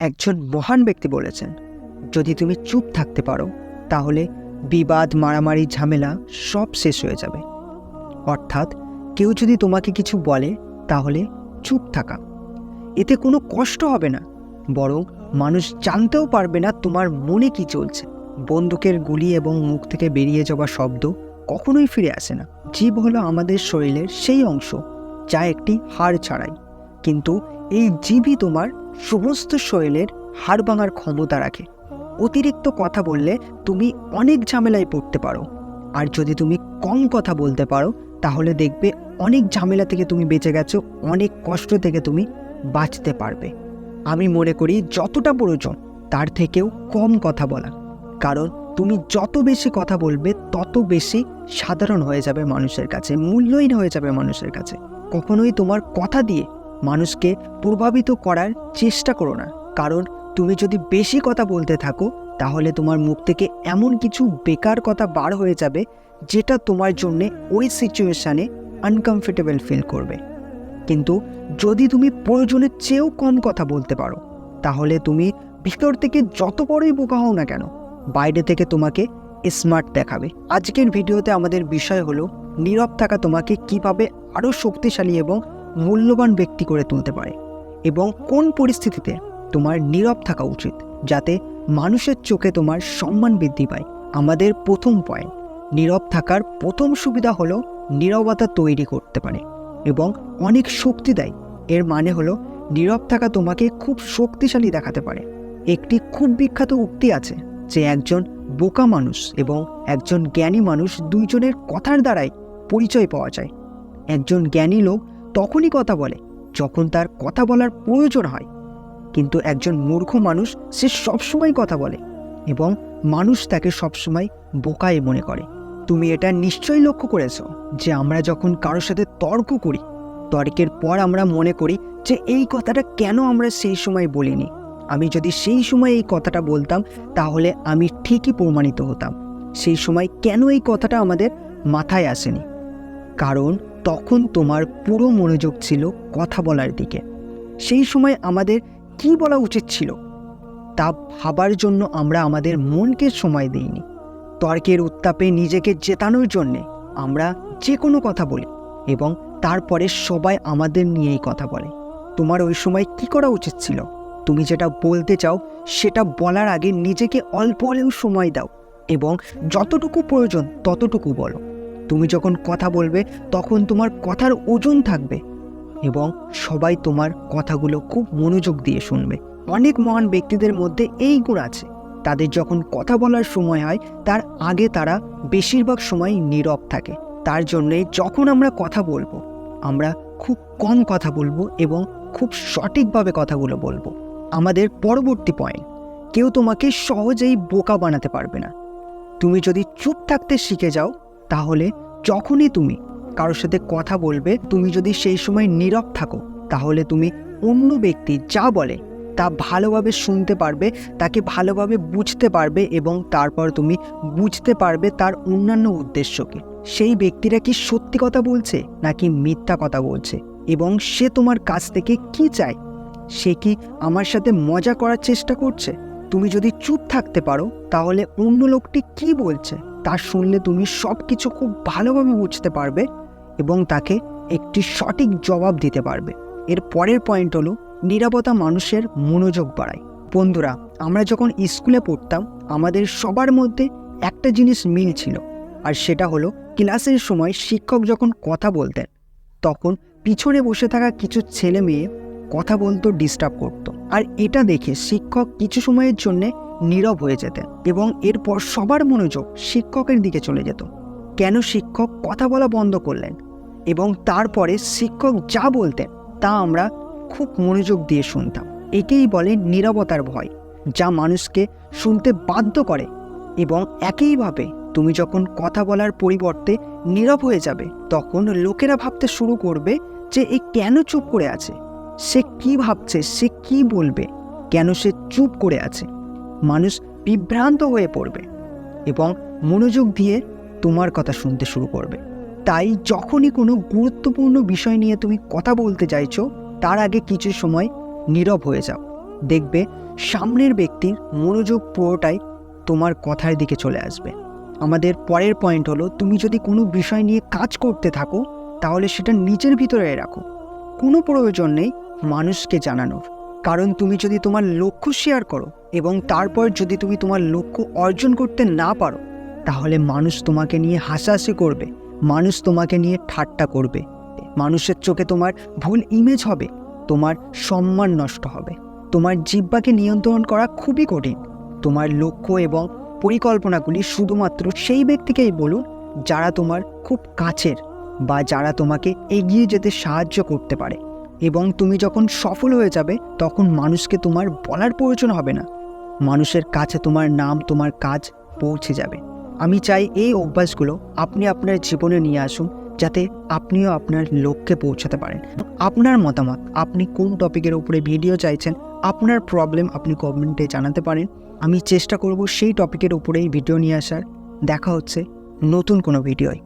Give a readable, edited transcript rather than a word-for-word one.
একজন মহান ব্যক্তি বলেছেন, যদি তুমি চুপ থাকতে পারো তাহলে বিবাদ, মারামারি, ঝামেলা সব শেষ হয়ে যাবে। অর্থাৎ কেউ যদি তোমাকে কিছু বলে তাহলে চুপ থাকা, এতে কোনো কষ্ট হবে না, বরং মানুষ জানতেও পারবে না তোমার মনে কি চলছে। বন্দুকের গুলি এবং মুখ থেকে বেরিয়ে যাওয়া শব্দ কখনোই ফিরে আসে না। জীব হলো আমাদের শরীরের সেই অংশ যা একটি হাড় ছাড়াই, কিন্তু এই জীবই তোমার সমস্ত শরীরের হাড় ভাঙার ক্ষমতা রাখে। অতিরিক্ত কথা বললে তুমি অনেক ঝামেলায় পড়তে পারো, আর যদি তুমি কম কথা বলতে পারো তাহলে দেখবে অনেক ঝামেলা থেকে তুমি বেঁচে গেছো, অনেক কষ্ট থেকে তুমি বাঁচতে পারবে। আমি মনে করি যতটা প্রয়োজন তার থেকেও কম কথা বলা, কারণ তুমি যত বেশি কথা বলবে তত বেশি সাধারণ হয়ে যাবে মানুষের কাছে, মূল্যহীন হয়ে যাবে মানুষের কাছে। কখনোই তোমার কথা দিয়ে মানুষকে প্রভাবিত করার চেষ্টা করো না, কারণ তুমি যদি বেশি কথা বলতে থাকো তাহলে তোমার মুখ থেকে এমন কিছু বেকার কথা বার হয়ে যাবে যেটা তোমার জন্যে ওই সিচুয়েশানে আনকমফর্টেবল ফিল করবে। কিন্তু যদি তুমি প্রয়োজনের চেয়েও কম কথা বলতে পারো তাহলে তুমি ভিতর থেকে যত বড়ই বোকা হও না কেন, বাইরে থেকে তোমাকে স্মার্ট দেখাবে। আজকের ভিডিওতে আমাদের বিষয় হলো নীরব থাকা তোমাকে কিভাবে আরও শক্তিশালী এবং মূল্যবান ব্যক্তি করে তুলতে পারে, এবং কোন পরিস্থিতিতে তোমার নীরব থাকা উচিত যাতে মানুষের চোখে তোমার সম্মান বৃদ্ধি পায়। আমাদের প্রথম পয়েন্ট, নীরব থাকার প্রথম সুবিধা হলো নীরবতা তৈরি করতে পারে এবং অনেক শক্তি দেয়। এর মানে হলো নীরব থাকা তোমাকে খুব শক্তিশালী দেখাতে পারে। একটি খুব বিখ্যাত উক্তি আছে যে একজন বোকা মানুষ এবং একজন জ্ঞানী মানুষ দুইজনের কথার দ্বারাই পরিচয় পাওয়া যায়। একজন জ্ঞানী লোক তখনই কথা বলে যখন তার কথা বলার প্রয়োজন হয়, কিন্তু একজন মূর্খ মানুষ সে সবসময় কথা বলে এবং মানুষ তাকে সবসময় বোকাই মনে করে। তুমি এটা নিশ্চয়ই লক্ষ্য করেছো যে আমরা যখন কারোর সাথে তর্ক করি, তর্কের পর আমরা মনে করি যে এই কথাটা কেন আমরা সেই সময় বলিনি, আমি যদি সেই সময় এই কথাটা বলতাম তাহলে আমি ঠিকই প্রমাণিত হতাম। সেই সময় কেন এই কথাটা আমাদের মাথায় আসেনি? কারণ তখন তোমার পুরো মনোযোগ ছিল কথা বলার দিকে। সেই সময় আমাদের কি বলা উচিত ছিল তা ভাবার জন্য আমরা আমাদের মনকে সময় দিইনি। তর্কের উত্তাপে নিজেকে জেতানোর জন্যে আমরা যে কোনো কথা বলি এবং তারপরে সবাই আমাদের নিয়েই কথা বলে। তোমার ওই সময় কি করা উচিত ছিল? তুমি যেটা বলতে চাও সেটা বলার আগে নিজেকে অল্প হলেও সময় দাও এবং যতটুকু প্রয়োজন ততটুকু বলো। তুমি যখন কথা বলবে তখন তোমার কথার ওজন থাকবে এবং সবাই তোমার কথাগুলো খুব মনোযোগ দিয়ে শুনবে। অনেক মহান ব্যক্তিদের মধ্যে এই গুণ আছে, তাদের যখন কথা বলার সময় হয় তার আগে তারা বেশিরভাগ সময় নীরব থাকে। তার জন্যে যখন আমরা কথা বলবো আমরা খুব কম কথা বলবো এবং খুব সঠিকভাবে কথাগুলো বলবো। আমাদের পরবর্তী পয়েন্ট, কেউ তোমাকে সহজেই বোকা বানাতে পারবে না। তুমি যদি চুপ থাকতে শিখে যাও তাহলে যখনই তুমি কারোর সাথে কথা বলবে, তুমি যদি সেই সময় নীরব থাকো তাহলে তুমি অন্য ব্যক্তি যা বলে তা ভালোভাবে শুনতে পারবে, তাকে ভালোভাবে বুঝতে পারবে এবং তারপর তুমি বুঝতে পারবে তার অন্যান্য উদ্দেশ্যকে। সেই ব্যক্তিরা কি সত্যি কথা বলছে নাকি মিথ্যা কথা বলছে, এবং সে তোমার কাছ থেকে কি চায়। সে কি আমার সাথে মজা করার চেষ্টা করছে? তুমি যদি চুপ থাকতে পারো তাহলে অন্য লোকটি কি বলছে তা শুনলে তুমি সব কিছু খুব ভালোভাবে বুঝতে পারবে এবং তাকে একটি সঠিক জবাব দিতে পারবে। এর পরের পয়েন্ট হলো নীরবতা মানুষের মনোযোগ বাড়ায়। বন্ধুরা, আমরা যখন স্কুলে পড়তাম আমাদের সবার মধ্যে একটা জিনিস মিল ছিল, আর সেটা হলো ক্লাসের সময় শিক্ষক যখন কথা বলতেন তখন পিছনে বসে থাকা কিছু ছেলে মেয়ে কথা বলতো, ডিস্টার্ব করত, আর এটা দেখে শিক্ষক কিছু সময়ের জন্য নীরব হয়ে যেতেন এবং এরপর সবার মনোযোগ শিক্ষকের দিকে চলে যেত। কেন শিক্ষক কথা বলা বন্ধ করলেন এবং তারপরে শিক্ষক যা বলতেন তা আমরা খুব মনোযোগ দিয়ে শুনতাম। একেই বলে নীরবতার ভয়, যা মানুষকে শুনতে বাধ্য করে। এবং একইভাবে তুমি যখন কথা বলার পরিবর্তে নীরব হয়ে যাবে তখন লোকেরা ভাবতে শুরু করবে যে এ কেন চুপ করে আছে, সে কি ভাবছে, সে কি বলবে, কেন সে চুপ করে আছে। মানুষ বিভ্রান্ত হয়ে পড়বে এবং মনোযোগ দিয়ে তোমার কথা শুনতে শুরু করবে। তাই যখনই কোনো গুরুত্বপূর্ণ বিষয় নিয়ে তুমি কথা বলতে চাইছো তার আগে কিছু সময় নীরব হয়ে যাও। দেখবে সামনের ব্যক্তির মনোযোগ পুরোটাই তোমার কথার দিকে চলে আসবে। আমাদের পরের পয়েন্ট হলো, তুমি যদি কোনো বিষয় নিয়ে কাজ করতে থাকো তাহলে সেটা নিজের ভিতরে রাখো। কোনো প্রয়োজন নেই মানুষকে জানানোর, কারণ তুমি যদি তোমার লক্ষ্য শেয়ার করো এবং তারপর যদি তুমি তোমার লক্ষ্য অর্জন করতে না পারো, তাহলে মানুষ তোমাকে নিয়ে হাসাহাসি করবে, মানুষ তোমাকে নিয়ে ঠাট্টা করবে, মানুষের চোখে তোমার ভুল ইমেজ হবে, তোমার সম্মান নষ্ট হবে। তোমার জিহ্বাকে নিয়ন্ত্রণ করা খুবই কঠিন। তোমার লক্ষ্য এবং পরিকল্পনাগুলি শুধুমাত্র সেই ব্যক্তিকেই বলুন যারা তোমার খুব কাছের বা যারা তোমাকে এগিয়ে যেতে সাহায্য করতে পারে। এবং তুমি যখন সফল হয়ে যাবে তখন মানুষকে তোমার বলার প্রয়োজন হবে না, মানুষের কাছে তোমার নাম, তোমার কাজ পৌঁছে যাবে। আমি চাই এই অভ্যাসগুলো আপনি আপনার জীবনে নিয়ে আসুন, যাতে আপনিও আপনার লক্ষ্যে পৌঁছাতে পারেন। আপনার মতামত, আপনি কোন টপিকের উপরে ভিডিও চাইছেন, আপনার প্রবলেম আপনি কমেন্টে জানাতে পারেন। আমি চেষ্টা করব সেই টপিকের উপরেই ভিডিও নিয়ে আসার। দেখা হচ্ছে নতুন কোনো ভিডিওয়।